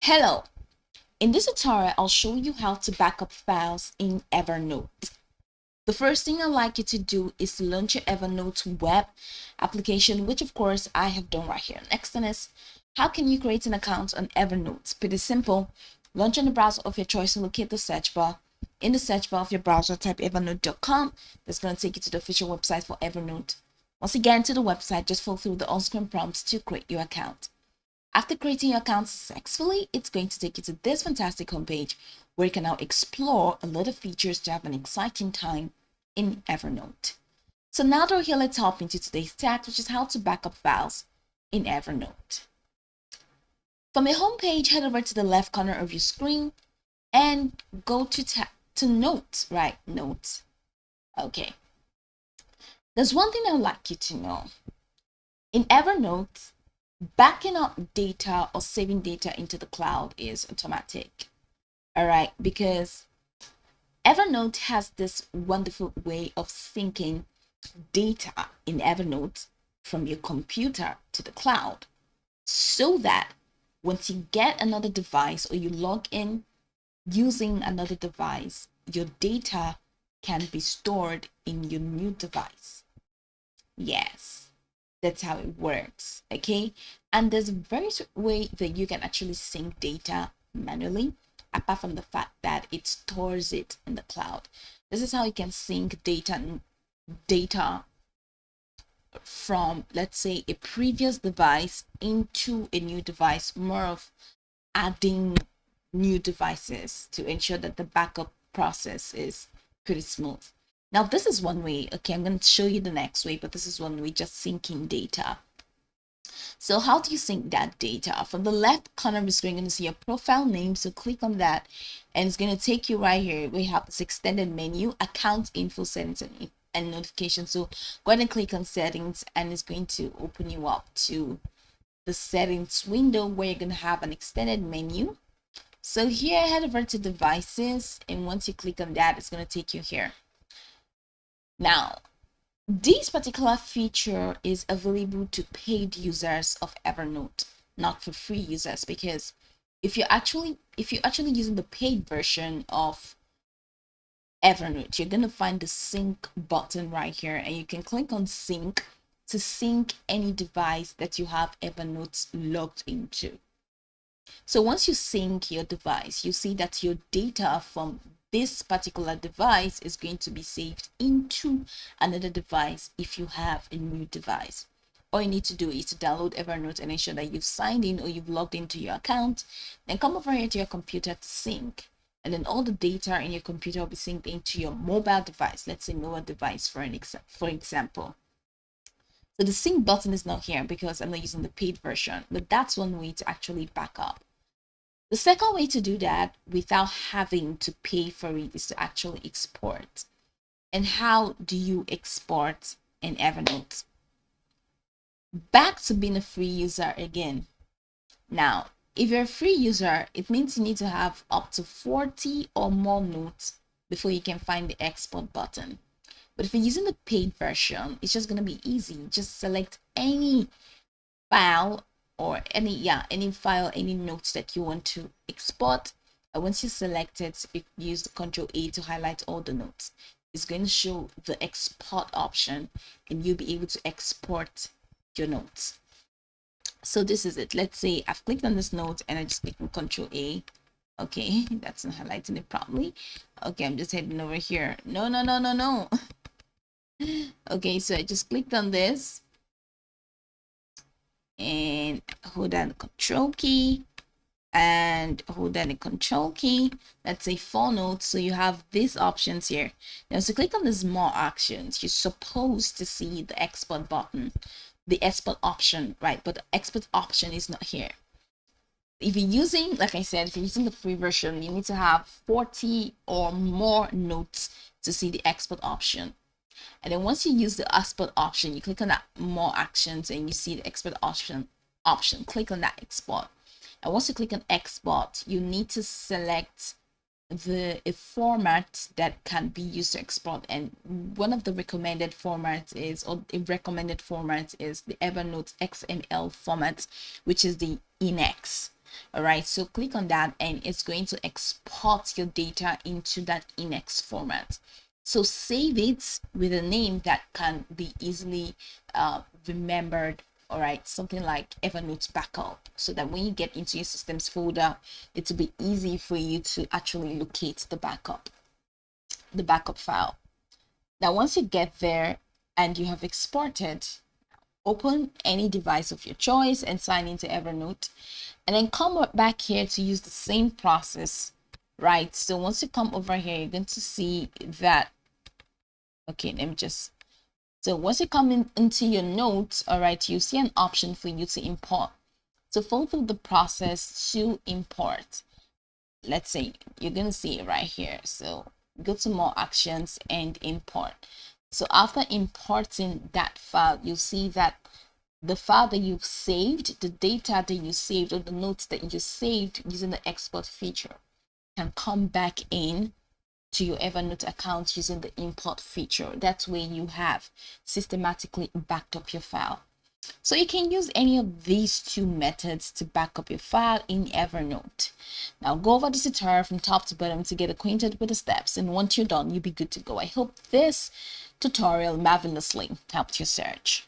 Hello, in this tutorial I'll show you how to backup files in Evernote. The first thing I'd like you to do is to launch your Evernote web application, which of course I have done right here. Next thing is, how can you create an account on Evernote? Pretty simple. Launch on the browser of your choice and locate the search bar. In the search bar of your browser, type evernote.com. That's going to take you to the official website for Evernote. Once you get into the website, just follow through the on-screen prompts to create your account. After creating your account successfully, it's going to take you to this fantastic homepage where you can now explore a lot of features to have an exciting time in Evernote. So now that we're here, let's hop into today's task, which is how to backup files in Evernote. From your homepage, head over to the left corner of your screen and go to Notes, right? Notes. Okay. There's one thing I'd like you to know. In Evernote, backing up data or saving data into the cloud is automatic. All right, because Evernote has this wonderful way of syncing data in Evernote from your computer to the cloud, so that once you get another device or you log in using another device, your data can be stored in your new device. Yes, that's how it works. Okay, and there's a very way that you can actually sync data manually, apart from the fact that it stores it in the cloud. This is how you can sync data from, let's say, a previous device into a new device, more of adding new devices to ensure that the backup process is pretty smooth. Now, this is one way. Okay, I'm going to show you the next way, but this is one way, just syncing data. So how do you sync that data? From the left corner of the screen, you're going to see your profile name. So click on that, and it's going to take you right here. We have this extended menu, account info, settings, and notifications. So go ahead and click on settings, and it's going to open you up to the settings window where you're going to have an extended menu. So here, head over to devices, and once you click on that, it's going to take you here. Now, this particular feature is available to paid users of Evernote, not for free users, because if you're actually using the paid version of Evernote, you're going to find the sync button right here, and you can click on sync to sync any device that you have Evernote logged into. So once you sync your device, you see that your data from this particular device is going to be saved into another device if you have a new device. All you need to do is to download Evernote and ensure that you've signed in or you've logged into your account. Then come over here to your computer to sync. And then all the data in your computer will be synced into your mobile device. Let's say mobile device for example. So the sync button is not here because I'm not using the paid version, but that's one way to actually back up. The second way to do that without having to pay for it is to actually export. And how do you export in Evernote? Back to being a free user again. Now, if you're a free user, it means you need to have up to 40 or more notes before you can find the export button. But if you're using the paid version, it's just going to be easy. Just select any file or any file, any notes that you want to export. And once you select it, you use the Control A to highlight all the notes. It's going to show the export option, and you'll be able to export your notes. So this is it. Let's say I've clicked on this note and I just click on Control A. Okay, that's not highlighting it properly. Okay, I'm just heading over here. No. Okay, so I just clicked on this and hold down the control key and hold down the control key. Let's say 4 notes. So you have these options here. Now, so click on this more actions. You're supposed to see the export button, the export option, right? But the export option is not here. If you're using, like I said, if you're using the free version, you need to have 40 or more notes to see the export option. And then once you use the export option, you click on that more actions and you see the export option. Click on that export. And once you click on export, you need to select a format that can be used to export. And one of the recommended formats is, or a recommended format is the Evernote XML format, which is the INEX. All right, so click on that and it's going to export your data into that index format. So save it with a name that can be easily remembered. All right, something like Evernote backup, so that when you get into your systems folder, it will be easy for you to actually locate the backup file. Now, once you get there and you have exported, open any device of your choice and sign into Evernote, and then come back here to use the same process, right? So once you come over here, you're going to see that, okay, let me just, so once you come into your notes, all right, you see an option for you to import. So follow through the process to import. Let's say you're going to see it right here. So go to more actions and import. So after importing that file, you'll see that the file that you've saved, the data that you saved, or the notes that you saved using the export feature can come back in to your Evernote account using the import feature. That's where you have systematically backed up your file. So you can use any of these two methods to back up your file in Evernote. Now go over this tutorial from top to bottom to get acquainted with the steps, and once you're done, you'll be good to go. I hope this tutorial marvelously helped your search.